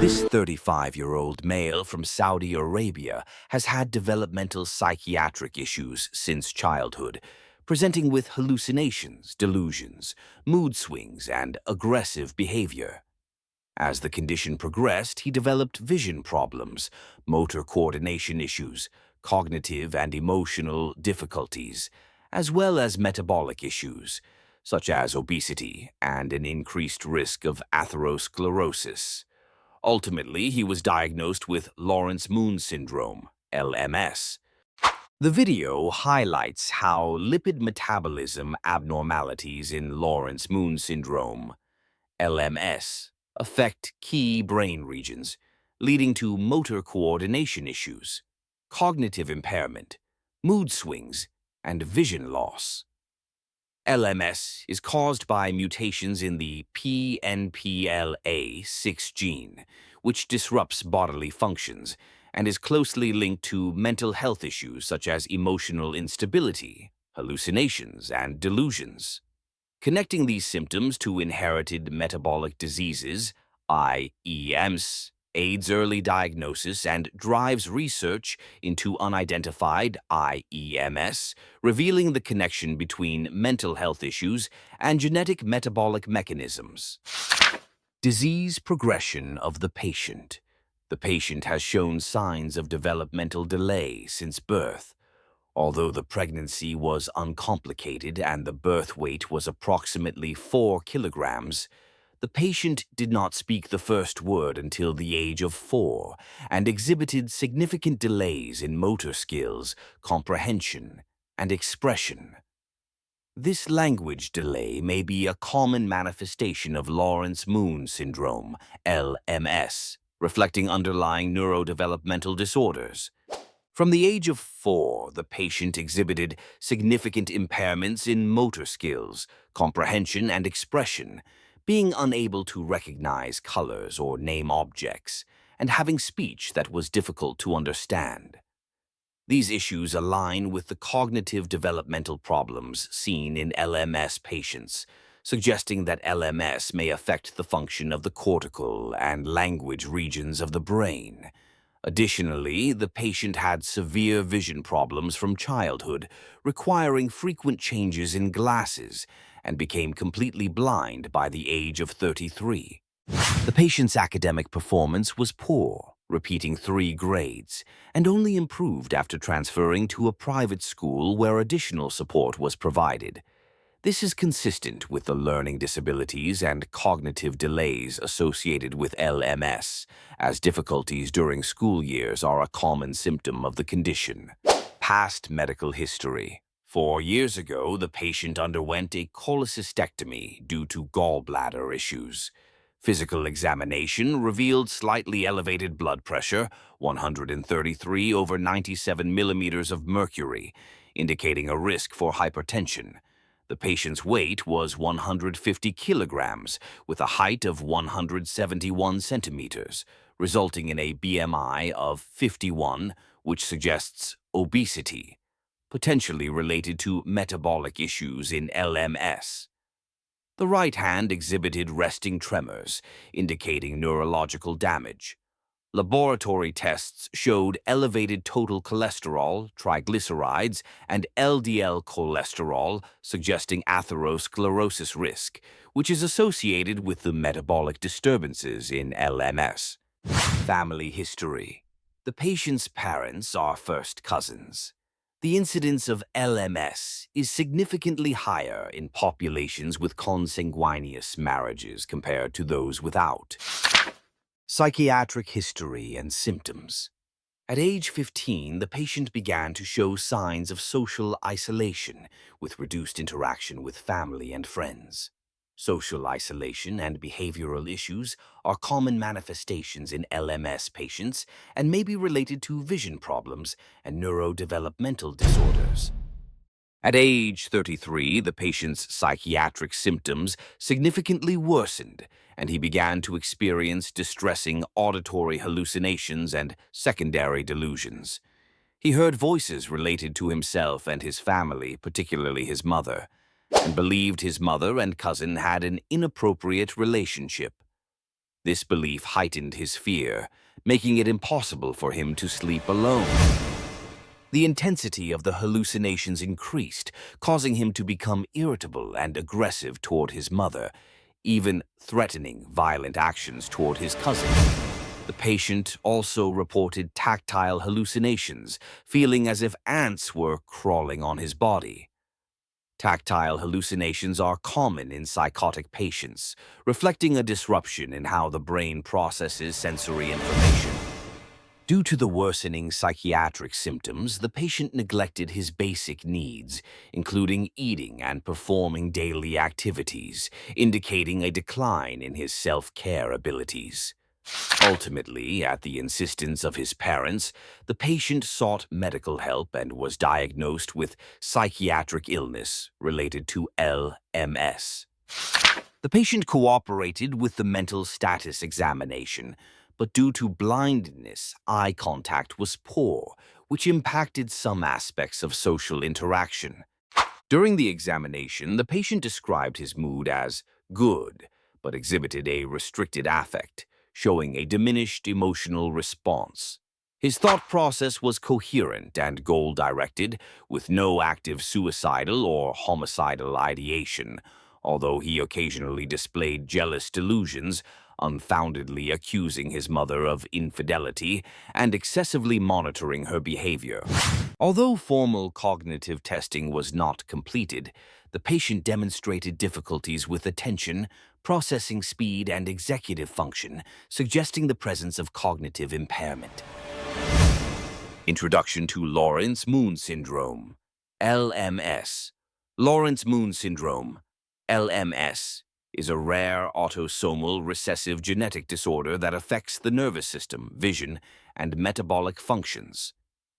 This 35-year-old male from Saudi Arabia has had developmental psychiatric issues since childhood, presenting with hallucinations, delusions, mood swings, and aggressive behavior. As the condition progressed, he developed vision problems, motor coordination issues, cognitive and emotional difficulties, as well as metabolic issues, such as obesity and an increased risk of atherosclerosis. Ultimately, he was diagnosed with Laurence-Moon Syndrome, LMS. The video highlights how lipid metabolism abnormalities in Laurence-Moon Syndrome, LMS, affect key brain regions, leading to motor coordination issues, cognitive impairment, mood swings, and vision loss. LMS is caused by mutations in the PNPLA6 gene, which disrupts bodily functions and is closely linked to mental health issues such as emotional instability, hallucinations, and delusions. Connecting these symptoms to inherited metabolic diseases, IEMs, aids early diagnosis and drives research into unidentified IEMs, revealing the connection between mental health issues and genetic metabolic mechanisms. Disease progression of the patient. The patient has shown signs of developmental delay since birth. Although the pregnancy was uncomplicated and the birth weight was approximately 4 kilograms, the patient did not speak the first word until the age of 4 and exhibited significant delays in motor skills, comprehension, and expression. This language delay may be a common manifestation of Laurence-Moon Syndrome, LMS, reflecting underlying neurodevelopmental disorders. From the age of 4, the patient exhibited significant impairments in motor skills, comprehension, and expression, being unable to recognize colors or name objects, and having speech that was difficult to understand. These issues align with the cognitive developmental problems seen in LMS patients, suggesting that LMS may affect the function of the cortical and language regions of the brain. Additionally, the patient had severe vision problems from childhood, requiring frequent changes in glasses, and became completely blind by the age of 33. The patient's academic performance was poor, repeating 3 grades, and only improved after transferring to a private school where additional support was provided. This is consistent with the learning disabilities and cognitive delays associated with LMS, as difficulties during school years are a common symptom of the condition. Past medical history. 4 years ago, the patient underwent a cholecystectomy due to gallbladder issues. Physical examination revealed slightly elevated blood pressure, 133 over 97 millimeters of mercury, indicating a risk for hypertension. The patient's weight was 150 kilograms, with a height of 171 centimeters, resulting in a BMI of 51, which suggests obesity, potentially related to metabolic issues in LMS. The right hand exhibited resting tremors, indicating neurological damage. Laboratory tests showed elevated total cholesterol, triglycerides, and LDL cholesterol, suggesting atherosclerosis risk, which is associated with the metabolic disturbances in LMS. Family history. The patient's parents are first cousins. The incidence of LMS is significantly higher in populations with consanguineous marriages compared to those without. Psychiatric history and symptoms. At age 15, the patient began to show signs of social isolation with reduced interaction with family and friends. Social isolation and behavioral issues are common manifestations in LMS patients and may be related to vision problems and neurodevelopmental disorders. At age 33, the patient's psychiatric symptoms significantly worsened, and he began to experience distressing auditory hallucinations and secondary delusions. He heard voices related to himself and his family, particularly his mother, and believed his mother and cousin had an inappropriate relationship. This belief heightened his fear, making it impossible for him to sleep alone. The intensity of the hallucinations increased, causing him to become irritable and aggressive toward his mother, even threatening violent actions toward his cousin. The patient also reported tactile hallucinations, feeling as if ants were crawling on his body. Tactile hallucinations are common in psychotic patients, reflecting a disruption in how the brain processes sensory information. Due to the worsening psychiatric symptoms, the patient neglected his basic needs, including eating and performing daily activities, indicating a decline in his self-care abilities. Ultimately, at the insistence of his parents, the patient sought medical help and was diagnosed with psychiatric illness related to LMS. The patient cooperated with the mental status examination, but due to blindness, eye contact was poor, which impacted some aspects of social interaction. During the examination, the patient described his mood as good, but exhibited a restricted affect, showing a diminished emotional response. His thought process was coherent and goal-directed, with no active suicidal or homicidal ideation, although he occasionally displayed jealous delusions, unfoundedly accusing his mother of infidelity and excessively monitoring her behavior. Although formal cognitive testing was not completed, the patient demonstrated difficulties with attention, processing speed, and executive function, suggesting the presence of cognitive impairment. Introduction to Laurence-Moon Syndrome, LMS. Laurence-Moon Syndrome, LMS, is a rare autosomal recessive genetic disorder that affects the nervous system, vision, and metabolic functions.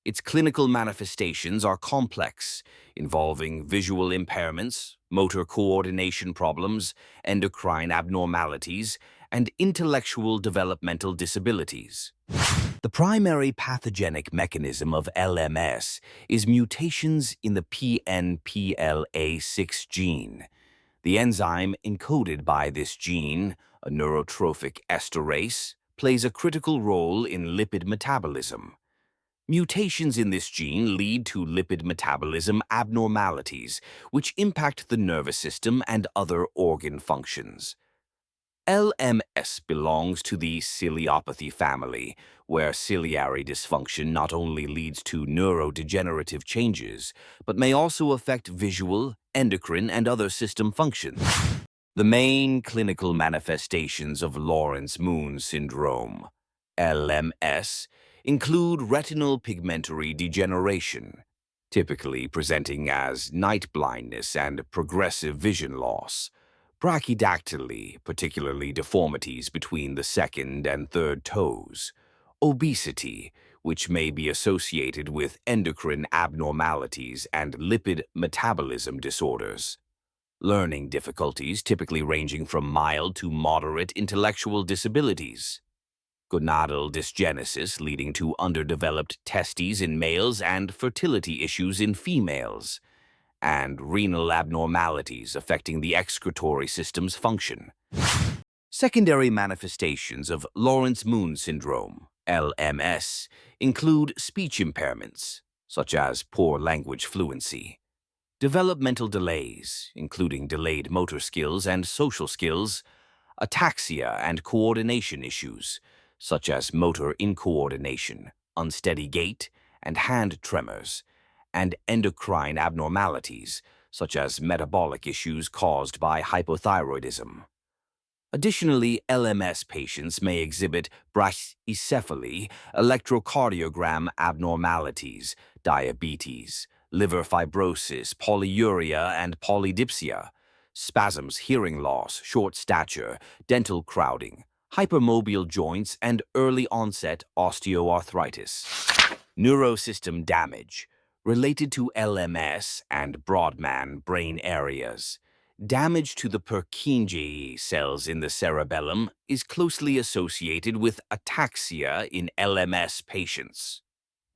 Its clinical manifestations are complex, involving visual impairments, motor coordination problems, endocrine abnormalities, and intellectual developmental disabilities. The primary pathogenic mechanism of LMS is mutations in the PNPLA6 gene. The enzyme encoded by this gene, a neurotrophic esterase, plays a critical role in lipid metabolism. Mutations in this gene lead to lipid metabolism abnormalities, which impact the nervous system and other organ functions. LMS belongs to the ciliopathy family, where ciliary dysfunction not only leads to neurodegenerative changes, but may also affect visual, endocrine, and other system functions. The main clinical manifestations of Laurence-Moon Syndrome, LMS, include retinal pigmentary degeneration, typically presenting as night blindness and progressive vision loss, brachydactyly, particularly deformities between the second and third toes, obesity, which may be associated with endocrine abnormalities and lipid metabolism disorders, learning difficulties typically ranging from mild to moderate intellectual disabilities, gonadal dysgenesis leading to underdeveloped testes in males and fertility issues in females, and renal abnormalities affecting the excretory system's function. Secondary manifestations of Laurence-Moon Syndrome, LMS, include speech impairments, such as poor language fluency, developmental delays, including delayed motor skills and social skills, ataxia and coordination issues, such as motor incoordination, unsteady gait, and hand tremors, and endocrine abnormalities, such as metabolic issues caused by hypothyroidism. Additionally, LMS patients may exhibit brachycephaly, electrocardiogram abnormalities, diabetes, liver fibrosis, polyuria, and polydipsia, spasms, hearing loss, short stature, dental crowding, hypermobile joints, and early-onset osteoarthritis. Neurosystem damage related to LMS and Brodmann brain areas. Damage to the Purkinje cells in the cerebellum is closely associated with ataxia in LMS patients.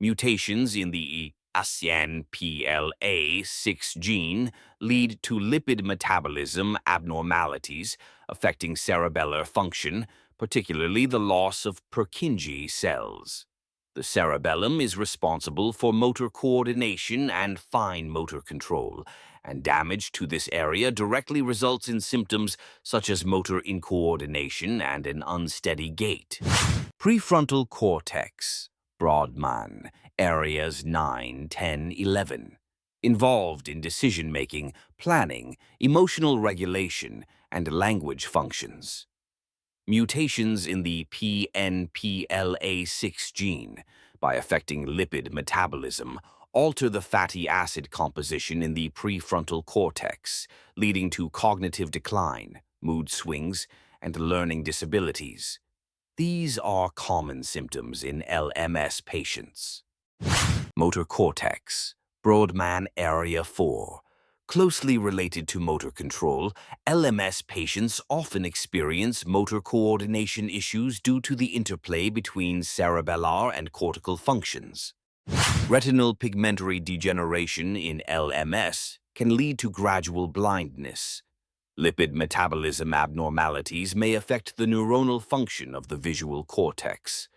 Mutations in the ASNPLA6 gene lead to lipid metabolism abnormalities, affecting cerebellar function, particularly the loss of Purkinje cells. The cerebellum is responsible for motor coordination and fine motor control, and damage to this area directly results in symptoms such as motor incoordination and an unsteady gait. Prefrontal cortex, Brodmann, areas 9, 10, 11, involved in decision-making, planning, emotional regulation, and language functions. Mutations in the PNPLA6 gene, by affecting lipid metabolism, alter the fatty acid composition in the prefrontal cortex, leading to cognitive decline, mood swings, and learning disabilities. These are common symptoms in LMS patients. Motor cortex, Brodmann area 4. Closely related to motor control, LMS patients often experience motor coordination issues due to the interplay between cerebellar and cortical functions. Retinal pigmentary degeneration in LMS can lead to gradual blindness. Lipid metabolism abnormalities may affect the neuronal function of the visual cortex,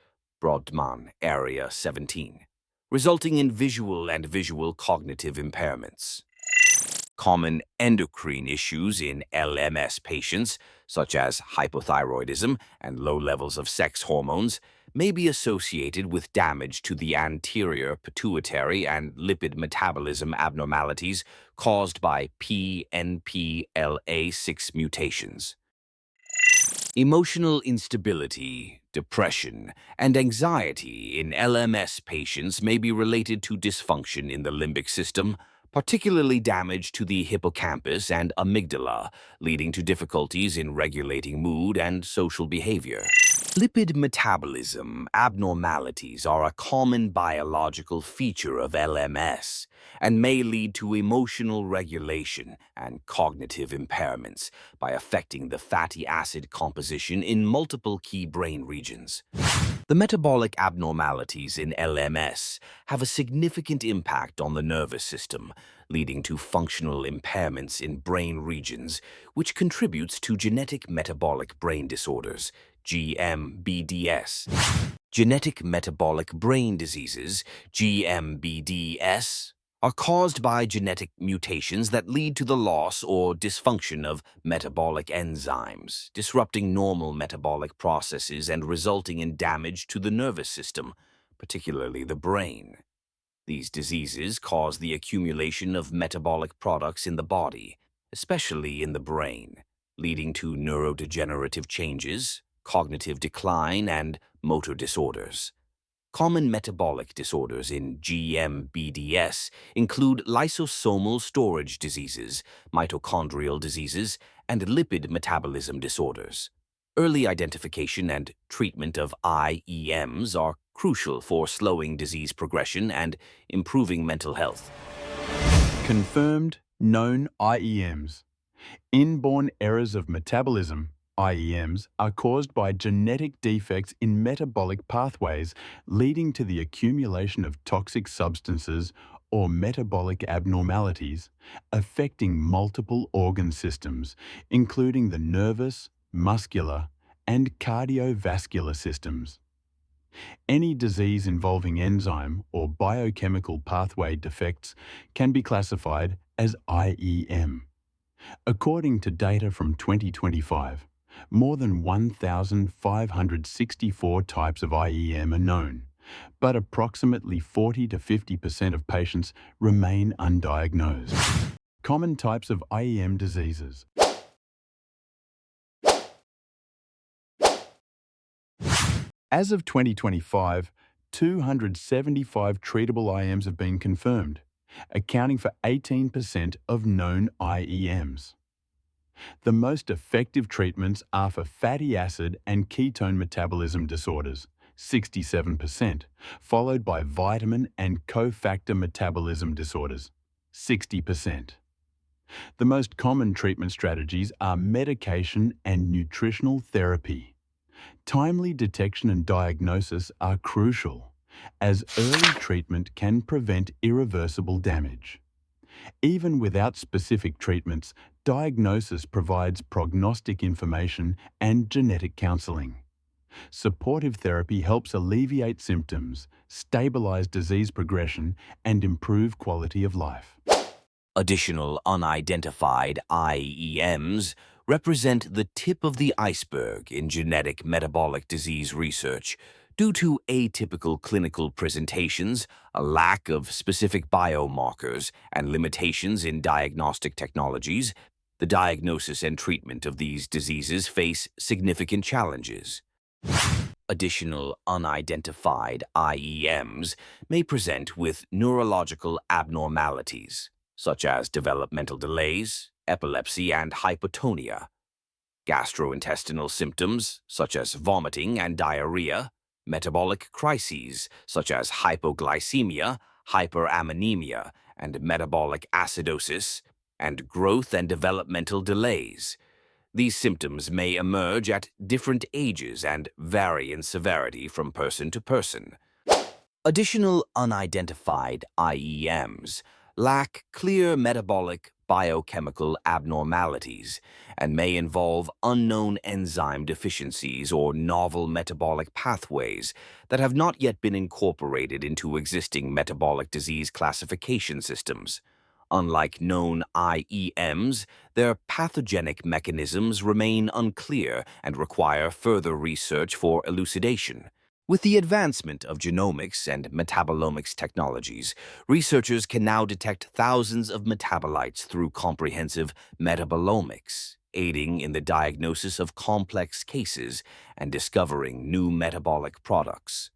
Brodmann area 17, resulting in visual and visual cognitive impairments. Common endocrine issues in LMS patients, such as hypothyroidism and low levels of sex hormones, may be associated with damage to the anterior pituitary and lipid metabolism abnormalities caused by PNPLA6 mutations. Emotional instability, depression, and anxiety in LMS patients may be related to dysfunction in the limbic system, particularly damage to the hippocampus and amygdala, leading to difficulties in regulating mood and social behavior. Lipid metabolism abnormalities are a common biological feature of LMS and may lead to emotional regulation and cognitive impairments by affecting the fatty acid composition in multiple key brain regions. The metabolic abnormalities in LMS have a significant impact on the nervous system, leading to functional impairments in brain regions, which contributes to genetic metabolic brain disorders, GMBDS. Genetic metabolic brain diseases, GMBDS, are caused by genetic mutations that lead to the loss or dysfunction of metabolic enzymes, disrupting normal metabolic processes and resulting in damage to the nervous system, particularly the brain. These diseases cause the accumulation of metabolic products in the body, especially in the brain, leading to neurodegenerative changes, cognitive decline, and motor disorders. Common metabolic disorders in GMBDS include lysosomal storage diseases, mitochondrial diseases, and lipid metabolism disorders. Early identification and treatment of IEMs are crucial for slowing disease progression and improving mental health. Confirmed known IEMs. Inborn errors of metabolism, IEMs, are caused by genetic defects in metabolic pathways leading to the accumulation of toxic substances or metabolic abnormalities affecting multiple organ systems, including the nervous, muscular, and cardiovascular systems. Any disease involving enzyme or biochemical pathway defects can be classified as IEM. According to data from 2025, more than 1,564 types of IEM are known, but approximately 40 to 50% of patients remain undiagnosed. Common types of IEM diseases. As of 2025, 275 treatable IEMs have been confirmed, accounting for 18% of known IEMs. The most effective treatments are for fatty acid and ketone metabolism disorders, 67%, followed by vitamin and cofactor metabolism disorders, 60%. The most common treatment strategies are medication and nutritional therapy. Timely detection and diagnosis are crucial, as early treatment can prevent irreversible damage. Even without specific treatments, diagnosis provides prognostic information and genetic counselling. Supportive therapy helps alleviate symptoms, stabilise disease progression, and improve quality of life. Additional unidentified IEMs represent the tip of the iceberg in genetic metabolic disease research. Due to atypical clinical presentations, a lack of specific biomarkers, and limitations in diagnostic technologies, the diagnosis and treatment of these diseases face significant challenges. Additional unidentified IEMs may present with neurological abnormalities, such as developmental delays, epilepsy, and hypotonia, gastrointestinal symptoms, such as vomiting and diarrhea, metabolic crises, such as hypoglycemia, hyperammonemia, and metabolic acidosis, and growth and developmental delays. These symptoms may emerge at different ages and vary in severity from person to person. Additional unidentified IEMs lack clear metabolic biochemical abnormalities and may involve unknown enzyme deficiencies or novel metabolic pathways that have not yet been incorporated into existing metabolic disease classification systems. Unlike known IEMs, their pathogenic mechanisms remain unclear and require further research for elucidation. With the advancement of genomics and metabolomics technologies, researchers can now detect thousands of metabolites through comprehensive metabolomics, aiding in the diagnosis of complex cases and discovering new metabolic products.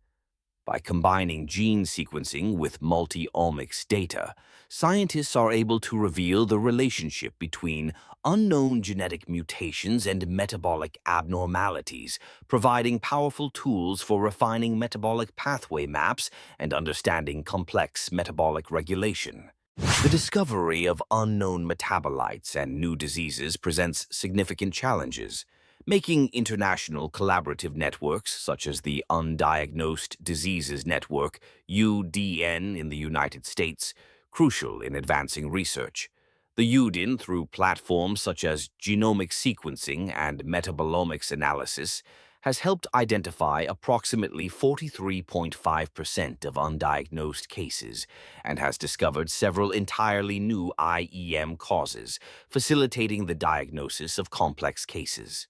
By combining gene sequencing with multi-omics data, scientists are able to reveal the relationship between unknown genetic mutations and metabolic abnormalities, providing powerful tools for refining metabolic pathway maps and understanding complex metabolic regulation. The discovery of unknown metabolites and new diseases presents significant challenges, making international collaborative networks such as the Undiagnosed Diseases Network, UDN in the United States, crucial in advancing research. The UDN, through platforms such as genomic sequencing and metabolomics analysis, has helped identify approximately 43.5% of undiagnosed cases and has discovered several entirely new IEM causes, facilitating the diagnosis of complex cases.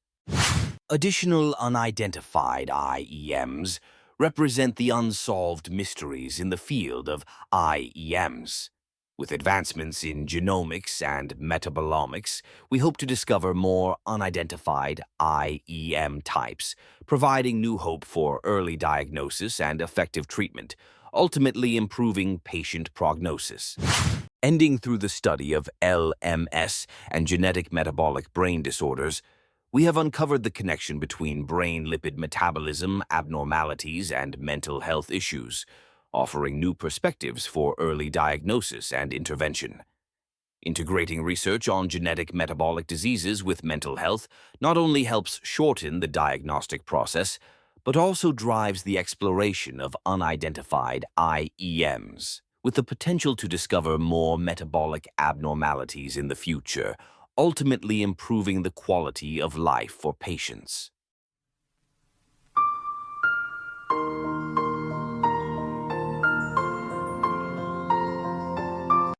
Additional unidentified IEMs represent the unsolved mysteries in the field of IEMs. With advancements in genomics and metabolomics, we hope to discover more unidentified IEM types, providing new hope for early diagnosis and effective treatment, ultimately improving patient prognosis. Ending through the study of LMS and genetic metabolic brain disorders, we have uncovered the connection between brain lipid metabolism abnormalities and mental health issues, offering new perspectives for early diagnosis and intervention. Integrating research on genetic metabolic diseases with mental health not only helps shorten the diagnostic process, but also drives the exploration of unidentified IEMs, with the potential to discover more metabolic abnormalities in the future, ultimately improving the quality of life for patients.